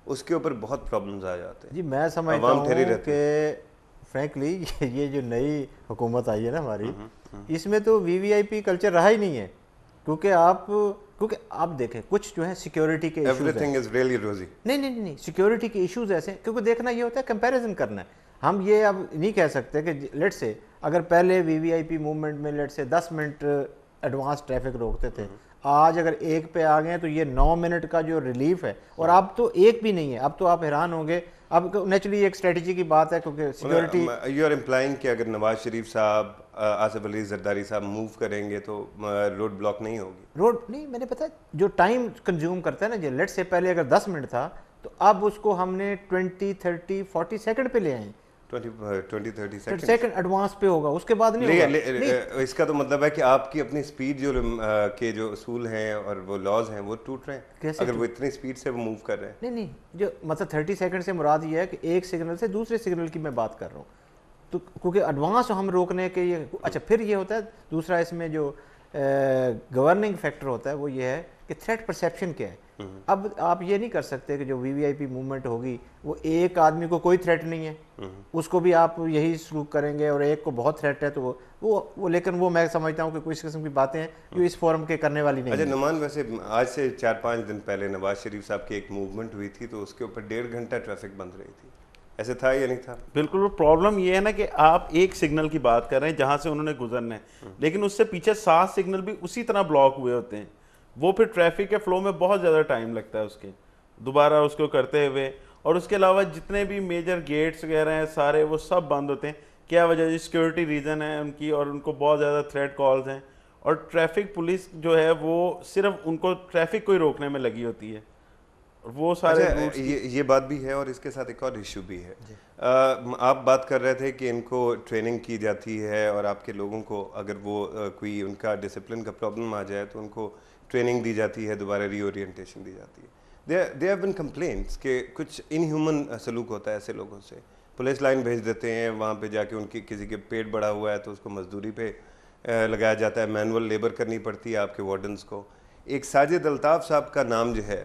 اس کے اوپر بہت پرابلمز آ جاتے ہیں. جی میں سمجھتا ہوں کہ فرینکلی یہ جو نئی حکومت آئی ہے نا ہماری, اس میں تو وی وی آئی پی کلچر رہا ہی نہیں ہے, کیونکہ آپ دیکھیں کچھ جو ہے سیکیورٹی کے ایشوز ہیں. نہیں سیکیورٹی کے ایشوز ایسے ہیں, کیونکہ دیکھنا یہ ہوتا ہے کمپیریزن کرنا ہے. ہم یہ اب نہیں کہہ سکتے کہ لیٹ سے اگر پہلے وی وی آئی پی موومنٹ میں لیٹ سے 10 منٹ ایڈوانس ٹریفک روکتے تھے, آج اگر 1 پہ آ گئے تو یہ 9 منٹ کا جو ریلیف ہے, اور اب تو 1 بھی نہیں ہے. اب تو آپ حیران ہوں گے, اب نیچرلی ایک اسٹریٹجی کی بات ہے کیونکہ سیکیورٹی. یو آر امپلائنگ کہ اگر نواز شریف صاحب, آصف علی زرداری صاحب موو کریں گے تو روڈ بلاک نہیں ہوگی؟ روڈ نہیں, میں نے پتا جو ٹائم کنزیوم کرتا ہے نا جی, لیٹ سے پہلے اگر 10 منٹ تھا تو اب اس کو ہم نے 20 30 40 سیکنڈ پہ لے آئے. 20-30 سیکنڈ ایڈوانس پہ ہوگا, اس کے بعد نہیں ہوگا. اس کا تو مطلب ہے کہ آپ کی اپنی اسپیڈ کے جو اصول ہیں اور وہ لاز ہیں وہ ٹوٹ رہے ہیں اگر وہ اتنی اسپیڈ سے موو کر رہے ہیں. نہیں جو مطلب 30 سیکنڈ سے مراد یہ ہے کہ ایک سگنل سے دوسرے سگنل کی میں بات کر رہا ہوں, تو کیونکہ ایڈوانس ہم روکنے کے یہ اچھا. پھر یہ ہوتا ہے دوسرا اس میں جو گورننگ فیکٹر ہوتا ہے وہ یہ ہے کہ تھریٹ پرسیپشن کیا ہے. اب آپ یہ نہیں کر سکتے کہ جو وی وی آئی پی موومنٹ ہوگی وہ ایک آدمی کو کوئی تھریٹ نہیں ہے, اس کو بھی آپ یہی سلوک کریں گے, اور ایک کو بہت تھریٹ ہے تو وہ لیکن وہ میں سمجھتا ہوں کہ کچھ قسم کی باتیں ہیں جو اس فورم کے کرنے والی نہیں. اچھا نعمان, ویسے آج سے 4-5 دن پہلے نواز شریف صاحب کی ایک موومنٹ ہوئی تھی تو اس کے اوپر 1.5 گھنٹہ ٹریفک بند رہی تھی, ایسے تھا یا نہیں تھا؟ بالکل. وہ پرابلم یہ ہے نا کہ آپ ایک سگنل کی بات کر رہے ہیں جہاں سے انہوں نے گزرنا ہے, لیکن اس سے پیچھے 7 سگنل بھی اسی طرح بلاک ہوئے ہوتے ہیں. وہ پھر ٹریفک کے فلو میں بہت زیادہ ٹائم لگتا ہے اس کے دوبارہ اس کو کرتے ہوئے. اور اس کے علاوہ جتنے بھی میجر گیٹس وغیرہ ہیں سارے وہ سب بند ہوتے ہیں. کیا وجہ ہے؟ سیکیورٹی ریزن ہے ان کی, اور ان کو بہت زیادہ تھریٹ کالز ہیں, اور ٹریفک پولیس جو ہے وہ صرف ان کو ٹریفک کو ہی روکنے میں لگی ہوتی ہے. وہ سارے یہ بات بھی ہے, اور اس کے ساتھ ایک اور ایشو بھی ہے. آپ بات کر رہے تھے کہ ان کو ٹریننگ کی جاتی ہے, اور آپ کے لوگوں کو اگر وہ کوئی ان کا ڈسپلن کا پرابلم آ جائے تو ان کو ٹریننگ دی جاتی ہے, دوبارہ ری اورینٹیشن دی جاتی ہے. دے ہیو بن کمپلینٹس کہ کچھ ان ہیومن سلوک ہوتا ہے ایسے لوگوں سے. پولیس لائن بھیج دیتے ہیں, وہاں پہ جا کے ان کی کسی کے پیٹ بڑھا ہوا ہے تو اس کو مزدوری پہ لگایا جاتا ہے, مینول لیبر کرنی پڑتی ہے آپ کے وارڈنس کو. ایک ساجد الطاف صاحب کا نام جو ہے,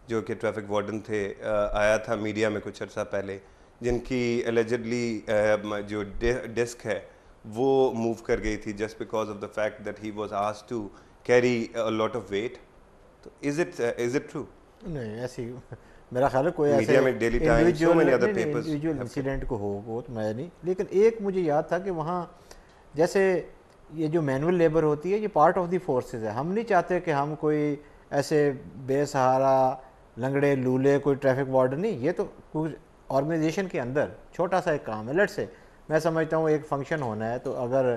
جو کہ ٹریفک وارڈن تھے, آیا تھا میڈیا میں کچھ عرصہ پہلے, جن کی الیجڈلی جو ڈسک ہے وہ موو کر گئی تھی just because of the fact that he was asked to carry a lot of weight. تو از اٹ ٹرو؟ نہیں ایسی میرا خیال ہے کوئی ایسے انڈیویجول انسیڈنٹ کو ہو تو میں نہیں. لیکن ایک مجھے یاد تھا کہ وہاں جیسے یہ جو مینول لیبر ہوتی ہے یہ پارٹ آف دی فورسز ہے. ہم نہیں چاہتے کہ ہم کوئی ایسے بے سہارا لنگڑے لولے کوئی ٹریفک وارڈن نہیں, یہ تو کچھ آرگنائزیشن کے اندر چھوٹا سا ایک کام ہے. لیٹ سے میں سمجھتا ہوں ایک فنکشن ہونا ہے, تو اگر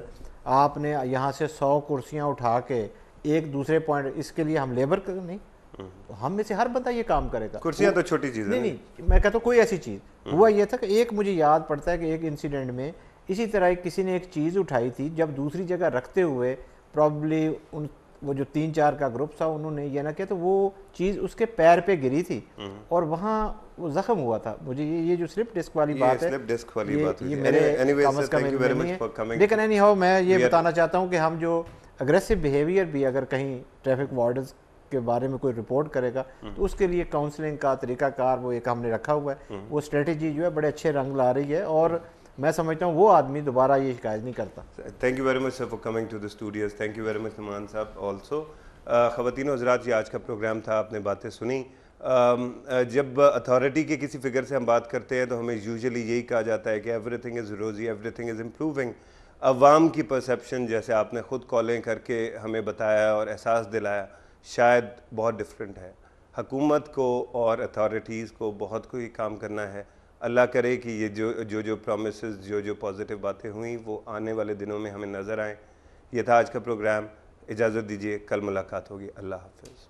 آپ نے یہاں سے 100 کرسیاں اٹھا کے ایک دوسرے پوائنٹ, اس کے لیے ہم لیبر نہیں, ہم میں سے ہر بندہ یہ کام کرے گا. کرسیاں تو چھوٹی چیز ہے. نہیں میں کہتا ہوں کوئی ایسی چیز ہوا یہ تھا کہ ایک مجھے یاد پڑتا ہے کہ ایک انسیڈنٹ میں اسی طرح کسی نے ایک چیز اٹھائی تھی, جب دوسری جگہ رکھتے ہوئے پرابلی وہ جو 3-4 کا گروپ تھا انہوں نے یہ نہ کیا تو وہ چیز اس کے پیر پہ گری تھی اور وہاں وہ زخم ہوا تھا. مجھے یہ جو سلپ ڈسک والی بات ہے یہ میرے کم از کم نہیں ہے. لیکن اینی ہاؤ میں یہ بتانا چاہتا ہوں کہ ہم جو اگریسو بیہیویئر بھی اگر کہیں ٹریفک وارڈنز کے بارے میں کوئی رپورٹ کرے گا تو اس کے لیے کاؤنسلنگ کا طریقہ کار وہ ایک ہم نے رکھا ہوا ہے. وہ اسٹریٹجی جو ہے بڑے اچھے رنگ لا رہی ہے, اور میں سمجھتا ہوں وہ آدمی دوبارہ یہ شکایت نہیں کرتا. Thank you very much sir for coming to the studios. Thank you very much Nauman صاحب آلسو. خواتین و حضرات, یہ آج کا پروگرام تھا, آپ نے باتیں سنی. جب اتھارٹی کے کسی فگر سے ہم بات کرتے ہیں تو ہمیں یوزلی یہی کہا جاتا ہے کہ ایوری تھنگ از روزی, ایوری تھنگ از امپروونگ. عوام کی پرسیپشن, جیسے آپ نے خود کالیں کر کے ہمیں بتایا اور احساس دلایا, شاید بہت ڈفرینٹ ہے. حکومت کو اور اتھارٹیز کو بہت کوئی کام کرنا ہے. اللہ کرے کہ یہ جو پرومسز, جو پازیٹیو باتیں ہوئیں وہ آنے والے دنوں میں ہمیں نظر آئیں. یہ تھا آج کا پروگرام. اجازت دیجیے, کل ملاقات ہوگی. اللہ حافظ.